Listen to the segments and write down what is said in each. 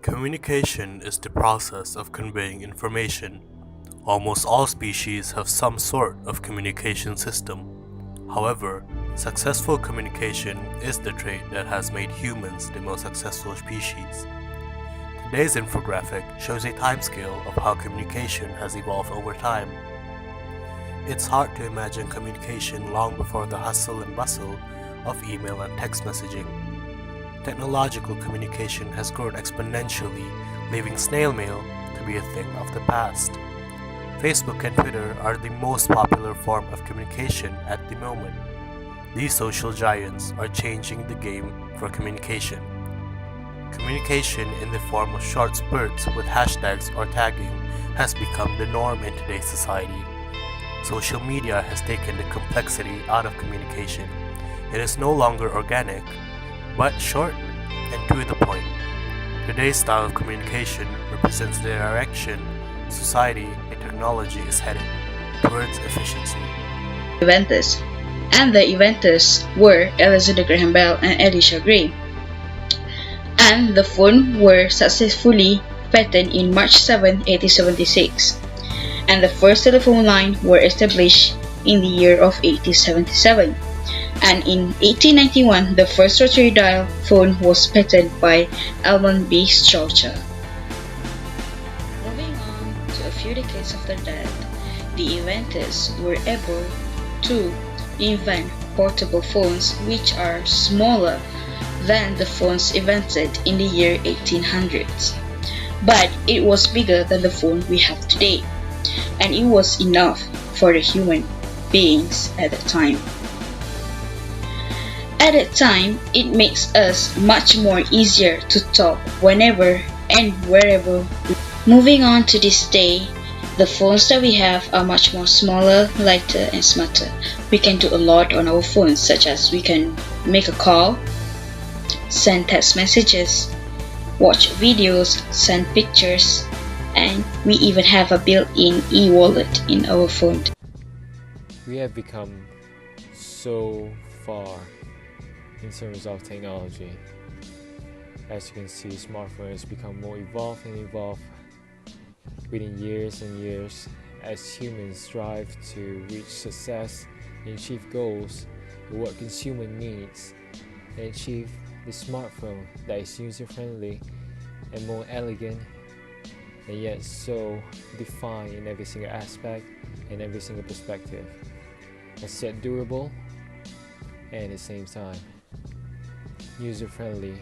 Communication is the process of conveying information. Almost all species have some sort of communication system. However, successful communication is the trait that has made humans the most successful species. Today's infographic shows a timescale of how communication has evolved over time. It's hard to imagine communication long before the hustle and bustle of email and text messaging. Technological communication has grown exponentially, leaving snail mail to be a thing of the past. Facebook and Twitter are the most popular form of communication at the moment. These social giants are changing the game for communication. Communication in the form of short spurts with hashtags or tagging has become the norm in today's society. Social media has taken the complexity out of communication. It is no longer organic, but short and to the point. Today's style of communication represents the direction society and technology is headed towards efficiency. Inventors, and the inventors were Alexander Graham Bell and Elisha Gray. And the phone were successfully patented in March 7, 1876. And the first telephone line were established in the year of 1877. And in 1891, the first rotary dial phone was patented by Almond B. Schweitzer. Moving on to a few decades after that, the inventors were able to invent portable phones which are smaller than the phones invented in the year 1800s. But it was bigger than the phone we have today, and it was enough for the human beings at the time. At that time, it makes us much more easier to talk whenever and wherever. Moving on to this day, the phones that we have are much more smaller, lighter, and smarter. We can do a lot on our phones, such as we can make a call, send text messages, watch videos, send pictures, and we even have a built-in e-wallet in our phone. We have become so far in terms of technology. As you can see, smartphones become more evolved and evolved within years and years as humans strive to reach success and achieve goals and what consumer needs and achieve the smartphone that is user-friendly and more elegant and yet so defined in every single aspect and every single perspective, as yet durable and at the same time user-friendly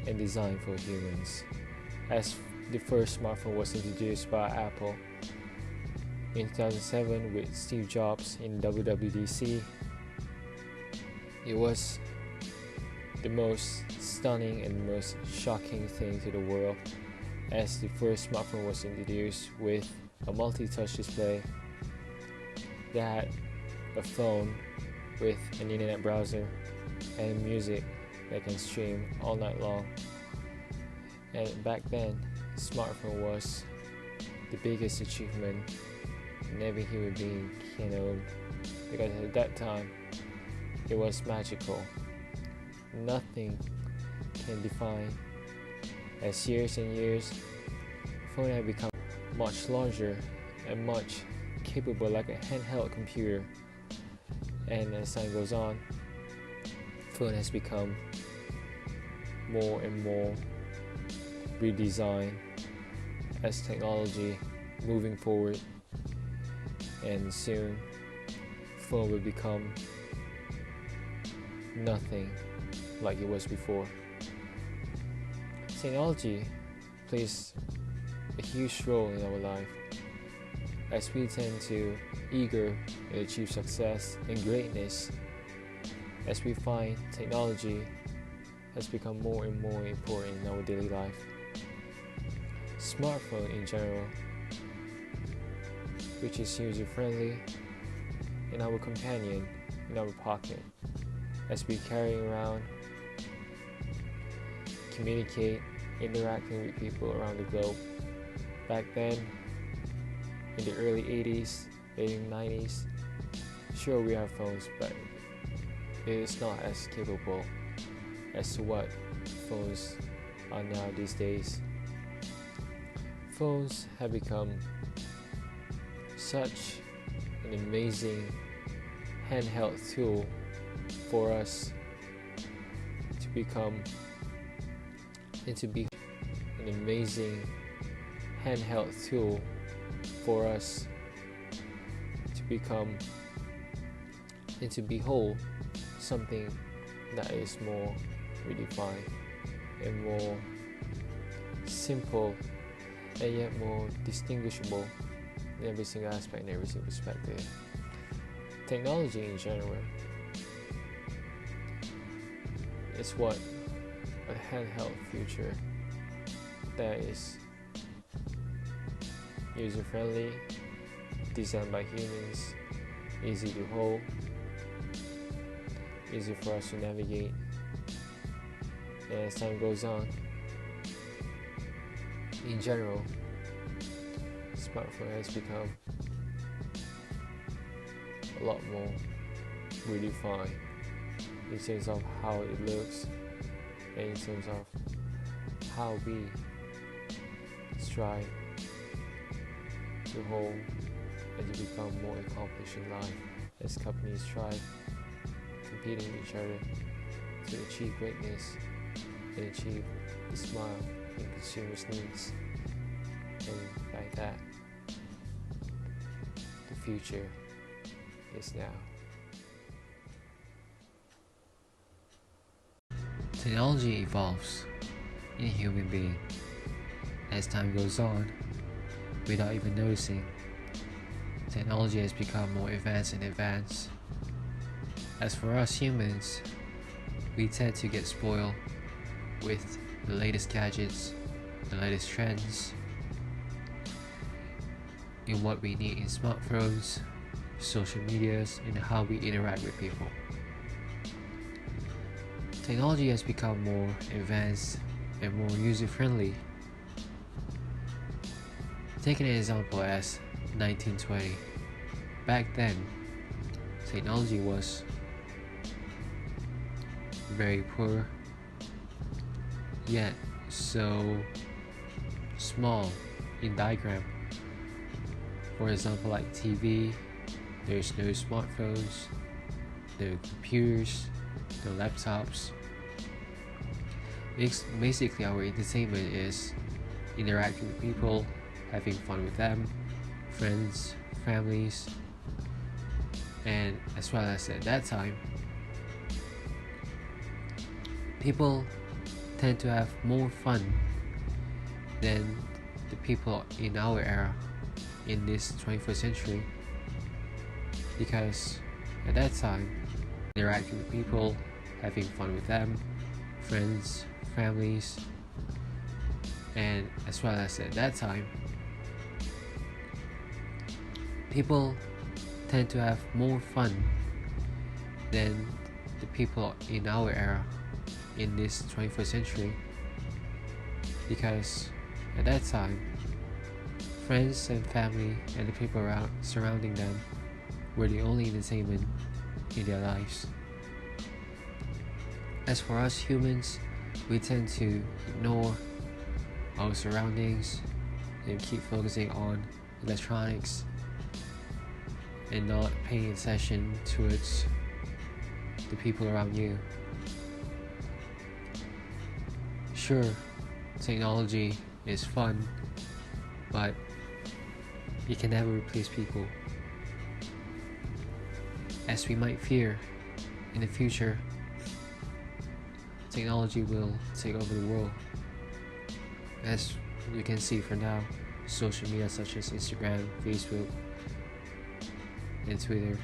and designed for humans. As the first smartphone was introduced by Apple in 2007 with Steve Jobs in WWDC, it was the most stunning and most shocking thing to the world, as the first smartphone was introduced with a multi-touch display that had a phone with an internet browser and music that can stream all night long. And back then, smartphone was the biggest achievement every human being can own, because at that time it was magical. Nothing can define. As years and years, phone have become much larger and much capable, like a handheld computer. And as time goes on, phone has become more and more redesigned as technology moving forward, and soon phone will become nothing like it was before. Technology plays a huge role in our life, as we tend to eager to achieve success and greatness, as we find technology has become more and more important in our daily life. Smartphone in general, which is user-friendly and our companion in our pocket, as we carry around, communicate, interacting with people around the globe. Back then, in the early 80s, late 90s, sure we have phones, but it is not as capable as to what phones are now these days. Phones have become such an amazing handheld tool for us to become and to be an amazing handheld tool for us to become and to behold something that is more redefined and more simple and yet more distinguishable in every single aspect and every single perspective. Technology in general is what a handheld future that is user-friendly, designed by humans, easy to hold, easy for us to navigate, and as time goes on, in general, smartphone has become a lot more redefined in terms of how it looks and in terms of how we strive to hold and to become more accomplished in life as companies strive competing with each other to achieve greatness and achieve the smile in consumers' needs. And by that, the future is now. Technology evolves in a human being as time goes on without even noticing. Technology has become more advanced and advanced. As for us humans, we tend to get spoiled with the latest gadgets, the latest trends, in what we need in smartphones, social medias, and how we interact with people. Technology has become more advanced and more user-friendly. Take an example as 1920. Back then, technology was very poor, yet so small in diagram. For example, like TV, there's no smartphones, no computers, no laptops. Basically, our entertainment is interacting with people, having fun with them, friends, families, and as well as at that time, people tend to have more fun than the people in our era, in this 21st century, because at that time, interacting with people, having fun with them, friends, families, and as well as at that time, people tend to have more fun than the people in our era, in this 21st century, because at that time, friends and family and the people surrounding them were the only entertainment in their lives. As for us humans, we tend to ignore our surroundings and keep focusing on electronics and not paying attention towards the people around you. Sure, technology is fun, but it can never replace people. As we might fear, in the future, technology will take over the world. As you can see for now, social media such as Instagram, Facebook, and Twitter